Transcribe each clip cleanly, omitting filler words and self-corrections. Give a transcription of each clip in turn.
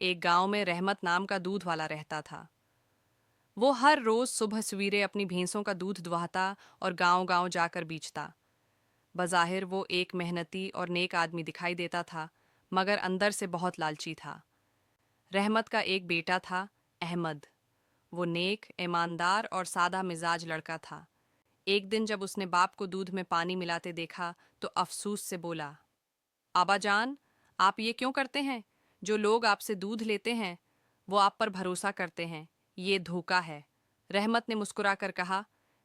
ایک گاؤں میں رحمت نام کا دودھ والا رہتا تھا۔ وہ ہر روز صبح سویرے اپنی بھینسوں کا دودھ دہاتا اور گاؤں گاؤں جا کر بیچتا۔ بظاہر وہ ایک محنتی اور نیک آدمی دکھائی دیتا تھا، مگر اندر سے بہت لالچی تھا۔ رحمت کا ایک بیٹا تھا، احمد۔ وہ نیک، ایماندار اور سادہ مزاج لڑکا تھا۔ ایک دن جب اس نے باپ کو دودھ میں پانی ملاتے دیکھا تو افسوس سے بولا، آبا جان، آپ یہ کیوں کرتے ہیں؟ جو لوگ آپ سے دودھ لیتے ہیں وہ آپ پر بھروسہ کرتے ہیں، یہ دھوکہ ہے۔ رحمت نے مسکرا کر کہا،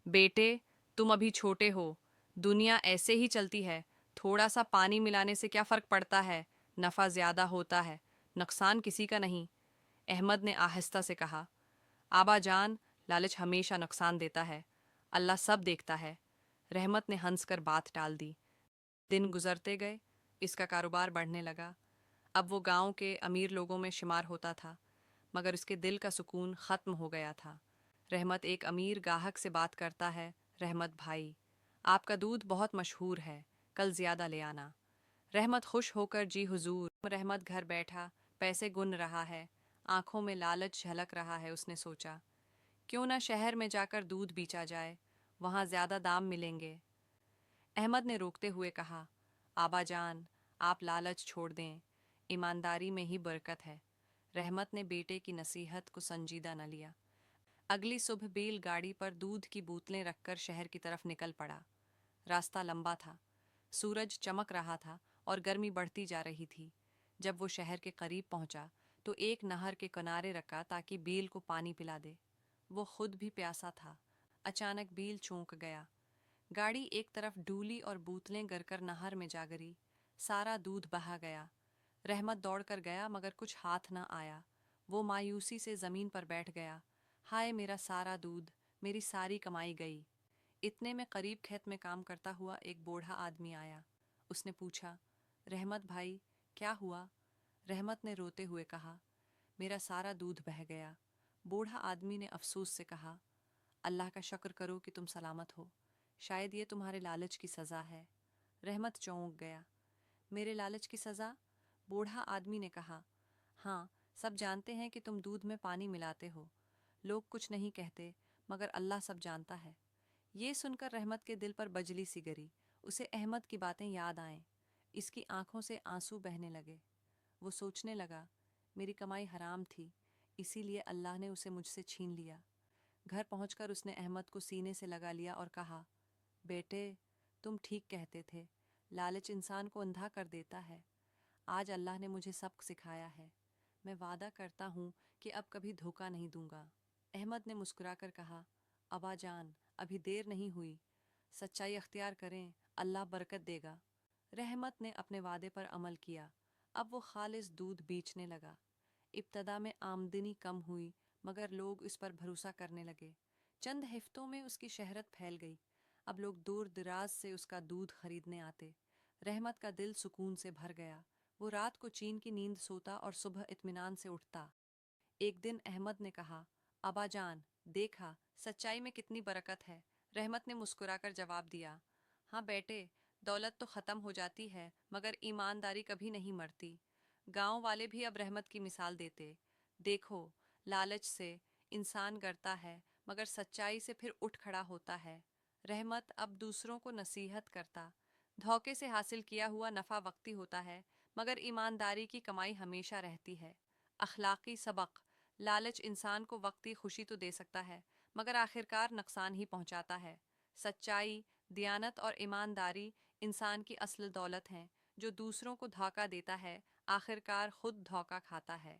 بیٹے، تم ابھی چھوٹے ہو، دنیا ایسے ہی چلتی ہے، تھوڑا سا پانی ملانے سے کیا فرق پڑتا ہے، نفع زیادہ ہوتا ہے، نقصان کسی کا نہیں۔ احمد نے آہستہ سے کہا، آبا جان، لالچ ہمیشہ نقصان دیتا ہے، اللہ سب دیکھتا ہے۔ رحمت نے ہنس کر بات ٹال دی۔ دن گزرتے گئے، اس کا کاروبار بڑھنے لگا۔ اب وہ گاؤں کے امیر لوگوں میں شمار ہوتا تھا، مگر اس کے دل کا سکون ختم ہو گیا تھا۔ رحمت ایک امیر گاہک سے بات کرتا ہے، رحمت بھائی، آپ کا دودھ بہت مشہور ہے، کل زیادہ لے آنا۔ رحمت خوش ہو کر، جی حضور۔ رحمت گھر بیٹھا پیسے گن رہا ہے، آنکھوں میں لالچ جھلک رہا ہے۔ اس نے سوچا، کیوں نہ شہر میں جا کر دودھ بیچا جائے، وہاں زیادہ دام ملیں گے۔ احمد نے روکتے ہوئے کہا، آبا جان، آپ لالچ چھوڑ دیں، ایمانداری میں ہی برکت ہے۔ رحمت نے بیٹے کی نصیحت کو سنجیدہ نہ لیا۔ اگلی صبح بیل گاڑی پر دودھ کی بوتلیں رکھ کر شہر کی طرف نکل پڑا۔ راستہ لمبا تھا، سورج چمک رہا تھا اور گرمی بڑھتی جا رہی تھی۔ جب وہ شہر کے قریب پہنچا تو ایک نہر کے کنارے رکا تاکہ بیل کو پانی پلا دے۔ وہ خود بھی پیاسا تھا۔ اچانک بیل چونک گیا، گاڑی ایک طرف ڈولی اور بوتلیں گر کر نہر میں جا گری۔ سارا دودھ بہا گیا۔ رحمت دوڑ کر گیا مگر کچھ ہاتھ نہ آیا۔ وہ مایوسی سے زمین پر بیٹھ گیا۔ ہائے میرا سارا دودھ، میری ساری کمائی گئی۔ اتنے میں قریب کھیت میں کام کرتا ہوا ایک بوڑھا آدمی آیا۔ اس نے پوچھا، رحمت بھائی، کیا ہوا؟ رحمت نے روتے ہوئے کہا، میرا سارا دودھ بہہ گیا۔ بوڑھا آدمی نے افسوس سے کہا، اللہ کا شکر کرو کہ تم سلامت ہو، شاید یہ تمہارے لالچ کی سزا ہے۔ رحمت چونک گیا، میرے لالچ کی سزا؟ بوڑھا آدمی نے کہا، ہاں، سب جانتے ہیں کہ تم دودھ میں پانی ملاتے ہو، لوگ کچھ نہیں کہتے مگر اللہ سب جانتا ہے۔ یہ سن کر رحمت کے دل پر بجلی سی گری۔ اسے احمد کی باتیں یاد آئیں۔ اس کی آنکھوں سے آنسو بہنے لگے۔ وہ سوچنے لگا، میری کمائی حرام تھی، اسی لیے اللہ نے اسے مجھ سے چھین لیا۔ گھر پہنچ کر اس نے احمد کو سینے سے لگا لیا اور کہا، بیٹے، تم ٹھیک کہتے تھے، لالچ انسان کو اندھا کر دیتا ہے۔ آج اللہ نے مجھے سبق سکھایا ہے، میں وعدہ کرتا ہوں کہ اب کبھی دھوکہ نہیں دوں گا۔ احمد نے مسکرا کر کہا، ابا جان، ابھی دیر نہیں ہوئی، سچائی اختیار کریں، اللہ برکت دے گا۔ رحمت نے اپنے وعدے پر عمل کیا۔ اب وہ خالص دودھ بیچنے لگا۔ ابتدا میں آمدنی کم ہوئی مگر لوگ اس پر بھروسہ کرنے لگے۔ چند ہفتوں میں اس کی شہرت پھیل گئی۔ اب لوگ دور دراز سے اس کا دودھ خریدنے آتے۔ رحمت کا دل سکون سے بھر گیا۔ وہ رات کو چین کی نیند سوتا اور صبح اطمینان سے اٹھتا۔ ایک دن احمد نے کہا، ابا جان، دیکھا سچائی میں کتنی برکت ہے۔ رحمت نے مسکرا کر جواب دیا، ہاں بیٹے، دولت تو ختم ہو جاتی ہے مگر ایمانداری کبھی نہیں مرتی۔ گاؤں والے بھی اب رحمت کی مثال دیتے، دیکھو، لالچ سے انسان گرتا ہے مگر سچائی سے پھر اٹھ کھڑا ہوتا ہے۔ رحمت اب دوسروں کو نصیحت کرتا، دھوکے سے حاصل کیا ہوا نفع وقتی ہوتا ہے مگر ایمانداری کی کمائی ہمیشہ رہتی ہے۔ اخلاقی سبق، لالچ انسان کو وقتی خوشی تو دے سکتا ہے مگر آخرکار نقصان ہی پہنچاتا ہے۔ سچائی، دیانت اور ایمانداری انسان کی اصل دولت ہیں۔ جو دوسروں کو دھوکہ دیتا ہے آخرکار خود دھوکہ کھاتا ہے۔